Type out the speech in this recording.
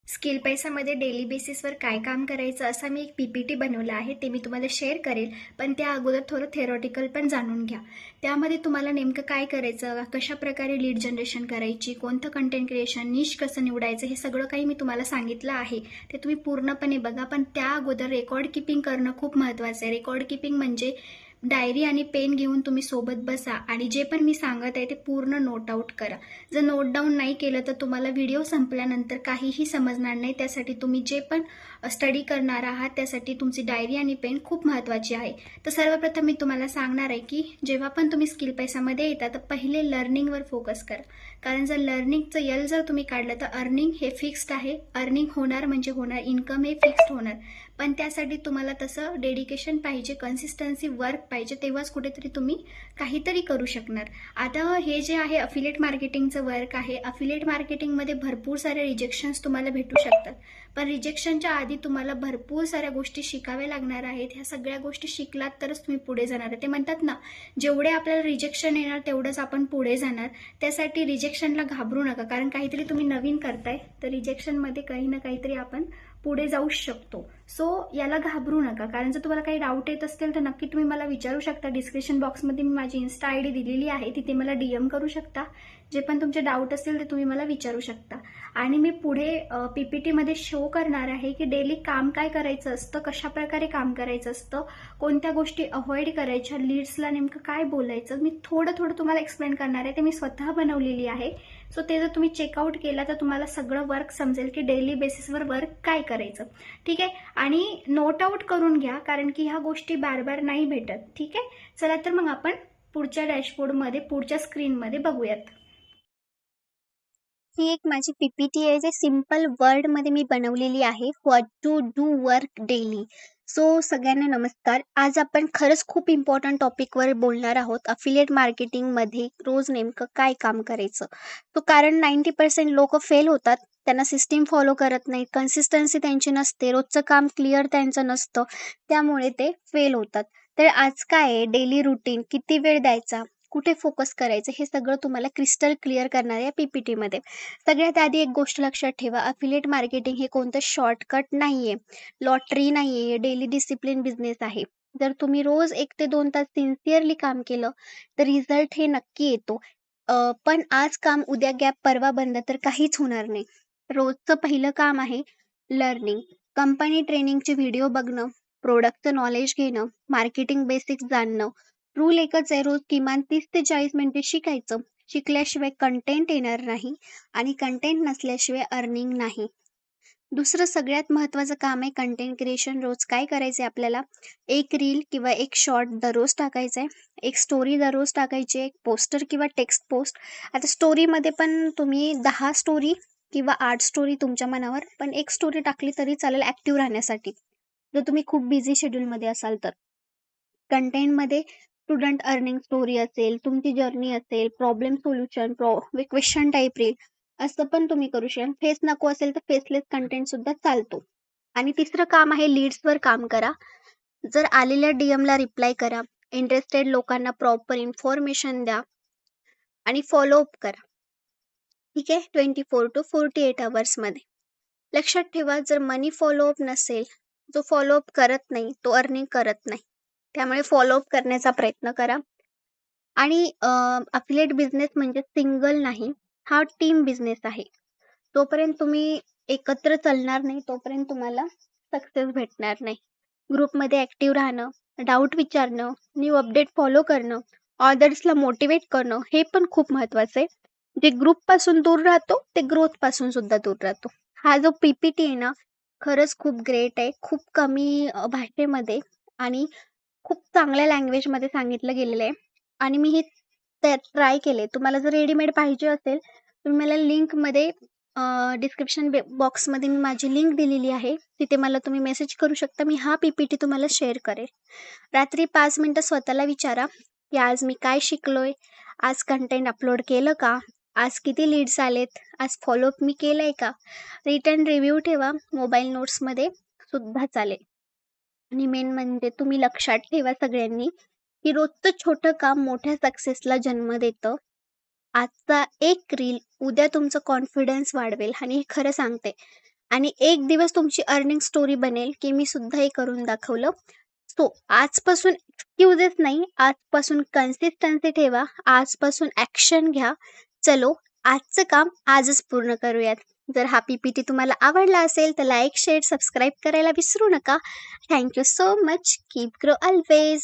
Skill पैसामध्ये daily बेसिसवर काय काम करायचं असा मी एक PPT बनवला आहे. ते मी तुम्हाला शेअर करेल. पण त्या अगोदर थोडं थेरॉटिकल पण जाणून घ्या. त्यामध्ये तुम्हाला नेमकं काय करायचं, कशाप्रकारे लीड जनरेशन करायची, कोणतं कंटेंट क्रिएशन, निश कसं निवडायचं, हे सगळं काही मी तुम्हाला सांगितलं आहे. ते तुम्ही पूर्णपणे बघा. पण त्या अगोदर रेकॉर्ड कीपिंग करणं खूप महत्त्वाचं आहे. रेकॉर्ड कीपिंग म्हणजे डायरी आणि पेन घेऊन तुम्ही सोबत बसा आणि जे पण मी सांगत आहे ते पूर्ण नोट आउट करा. जर नोट डाऊन नाही केलं तर तुम्हाला व्हिडिओ संपल्यानंतर काहीही समजणार नाही. त्यासाठी तुम्ही जे पण स्टडी करणार आहात त्यासाठी तुमची डायरी आणि पेन खूप महत्त्वाची आहे. तर सर्वप्रथम मी तुम्हाला सांगणार आहे की जेव्हा पण तुम्ही स्किल पैसामध्ये येता तर पहिले लर्निंगवर फोकस करा. कारण जर लर्निंगचं यल जर तुम्ही काढलं तर अर्निंग हे फिक्स्ड आहे. अर्निंग होणार म्हणजे होणार, इन्कम हे फिक्स्ड होणार. पण त्यासाठी तुम्हाला तसं डेडिकेशन पाहिजे, कन्सिस्टन्सी वर्क पाहिजे, तेव्हाच कुठेतरी तुम्ही काहीतरी करू शकणार. आता हे जे आहे अफिलिएट मार्केटिंगचं वर्क आहे. अफिलिएट मार्केटिंगमध्ये भरपूर सारे रिजेक्शन्स तुम्हाला भेटू शकतात. पण रिजेक्शनच्या आधी तुम्हाला भरपूर साऱ्या गोष्टी शिकाव्या लागणार आहेत. ह्या सगळ्या गोष्टी शिकलात तरच तुम्ही पुढे जाणार आहे. ते म्हणतात ना, जेवढे आपल्याला रिजेक्शन येणार तेवढंच आपण पुढे जाणार. त्यासाठी रिजेक्शनला घाबरू नका. कारण काहीतरी तुम्ही नवीन करताय तर रिजेक्शनमध्ये काही ना काहीतरी आपण पुढे जाऊ शकतो. सो याला घाबरू नका. कारण जर तुम्हाला काही डाऊट येत असतील तर नक्की तुम्ही मला विचारू शकता. डिस्क्रिप्शन बॉक्समध्ये मी माझी इन्स्टा ID दिलेली आहे, तिथे मला DM करू शकता. जे पण तुमचे डाऊट असतील ते तुम्ही मला विचारू शकता. आणि मी पुढे PPT मध्ये शो करणार आहे की डेली काम काय करायचं असतं, कशा प्रकारे काम करायचं असतं, कोणत्या गोष्टी अवॉइड करायच्या, लीड्सला नेमकं काय बोलायचं, मी थोडं थोडं तुम्हाला एक्सप्लेन करणार आहे. ते मी स्वतः बनवलेली आहे. सो ते जर तुम्ही चेकआउट केला तर तुम्हाला सगळं वर्क समजेल की डेली बेसिसवर वर्क काय करायचं. ठीक आहे. आणि नोट आउट करून घ्या, कारण की ह्या गोष्टी बार बार नाही भेटत. ठीक आहे. चला तर मग आपण पुढच्या डॅशबोर्डमध्ये, पुढच्या स्क्रीनमध्ये बघूयात. ही एक माझी PPT आहे जे सिंपल वर्डमध्ये मी बनवलेली आहे. What to do work daily. So सगळ्यांना नमस्कार. आज आपण खरंच खूप इम्पॉर्टंट टॉपिकवर बोलणार आहोत. अफिलिएट मार्केटिंगमध्ये रोज नेमकं काय काम करायचं. तो कारण 90% लोकं फेल होतात. त्यांना सिस्टीम फॉलो करत नाहीत. कन्सिस्टन्सी त्यांची नसते. रोजचं काम क्लिअर त्यांचं नसतं. त्यामुळे ते फेल होतात. तर आज काय आहे, डेली रुटीन, किती वेळ द्यायचा, कुठे फोकस करायचं, हे सगळं तुम्हाला क्रिस्टल क्लिअर करणार आहे या PPTमध्ये. सगळ्यात आधी एक गोष्ट लक्षात ठेवा, अफिलिएट मार्केटिंग हे कोणतं शॉर्टकट नाहीये, लॉटरी नाहीये, डेली डिसिप्लिन बिझनेस आहे. जर तुम्ही रोज 1 ते 2 तास सिन्सिअरली काम केलं तर रिझल्ट हे नक्की येतो. पण आज काम, उद्या गॅप, परवा बंद तर काहीच होणार नाही. रोजचं पहिलं काम आहे लर्निंग. कंपनी ट्रेनिंगचे व्हिडिओ बघणं, प्रोडक्टचं नॉलेज घेणं, मार्केटिंग बेसिक्स जाणणं. रूल एकच आहे, रोज किमान 30 ते 40 मिनिटे शिकायचं. शिकल्याशिवाय कंटेंट येणार नाही आणि कंटेंट नसल्याशिवाय अर्निंग नाही. दुसरं सगळ्यात महत्त्वाचं काम आहे कंटेंट क्रिएशन. रोज काय करायचं आहे आपल्याला, एक रील किंवा एक शॉर्ट दररोज टाकायचा आहे, एक स्टोरी दररोज टाकायची आहे, एक पोस्टर किंवा टेक्स्ट पोस्ट. आता स्टोरीमध्ये पण तुम्ही 10 स्टोरी किंवा 8 स्टोरी तुमच्या मनावर, पण एक स्टोरी टाकली तरी चालेल ॲक्टिव्ह राहण्यासाठी, जर तुम्ही खूप बिझी शेड्यूलमध्ये असाल तर. कंटेंटमध्ये स्टुडंट अर्निंग स्टोरी असेल, तुमची जर्नी असेल, problem solution, question type reel, असं पण तुम्ही करू शकता. फेस नको असेल तर फेसलेस कंटेंट सुद्धा चालतो. आणि तिसरं काम आहे लीड्सवर काम करा. जर आलेल्या DMला रिप्लाय करा, इंटरेस्टेड लोकांना प्रॉपर इन्फॉर्मेशन द्या आणि फॉलोअप करा. ठीक आहे. 24 to 48 अवर्समध्ये. लक्षात ठेवा, जर मनी फॉलोअप नसेल, जो फॉलोअप करत नाही तो अर्निंग करत नाही. त्यामुळे फॉलोअप करण्याचा प्रयत्न करा. आणि अफिलिएट बिझनेस म्हणजे सिंगल नाही, हा टीम बिझनेस आहे. जोपर्यंत तुम्ही एकत्र चालणार नाही तोपर्यंत तुम्हाला सक्सेस भेटणार नाही. ग्रुपमध्ये ॲक्टिव्ह राहणं, डाऊट विचारणं, न्यू अपडेट फॉलो करणं, ऑदर्सला मोटिवेट करणं, हे पण खूप महत्त्वाचं आहे. जे ग्रुपपासून दूर राहतो ते ग्रोथपासून सुद्धा दूर राहतो. हा जो PPT आहे ना, खरंच खूप ग्रेट आहे. खूप कमी भाषेमध्ये आणि खूप चांगल्या लँग्वेजमध्ये सांगितलं गेलेलं आहे. आणि मी हे ट्राय केले. तुम्हाला जर रेडीमेड पाहिजे असेल तर मला लिंकमध्ये, डिस्क्रिप्शन बॉक्समध्ये मी माझी लिंक दिलेली आहे. तिथे मला तुम्ही मेसेज करू शकता. मी हा PPT तुम्हाला शेअर करेल. रात्री 5 मिनिटं स्वतःला विचारा, की आज मी काय शिकलोय? आज कंटेंट अपलोड केलं का? आज किती लीड्स आलेत? आज फॉलोअप मी केलंय का? रिटर्न रिव्ह्यू ठेवा. मोबाईल नोट्समध्ये सुद्धा चालेल. आणि मेन म्हणजे तुम्ही लक्षात ठेवा सगळ्यांनी, की रोजचं छोटं काम मोठ्या सक्सेसला जन्म देतं. आजचा एक रील उद्या तुमचं कॉन्फिडन्स वाढवेल. आणि हे खरं सांगते, आणि एक दिवस तुमची अर्निंग स्टोरी बनेल की मी सुद्धा हे करून दाखवलं. सो आजपासून एक्सक्यूजेस नाही, आजपासून कन्सिस्टन्सी ठेवा, आजपासून ॲक्शन घ्या. चलो आजचं काम आजच पूर्ण करूयात. जर हा PPT तुम्हाला आवडला असेल तर लाईक, शेअर, सबस्क्राईब करायला विसरू नका. Thank you so much. Keep grow always.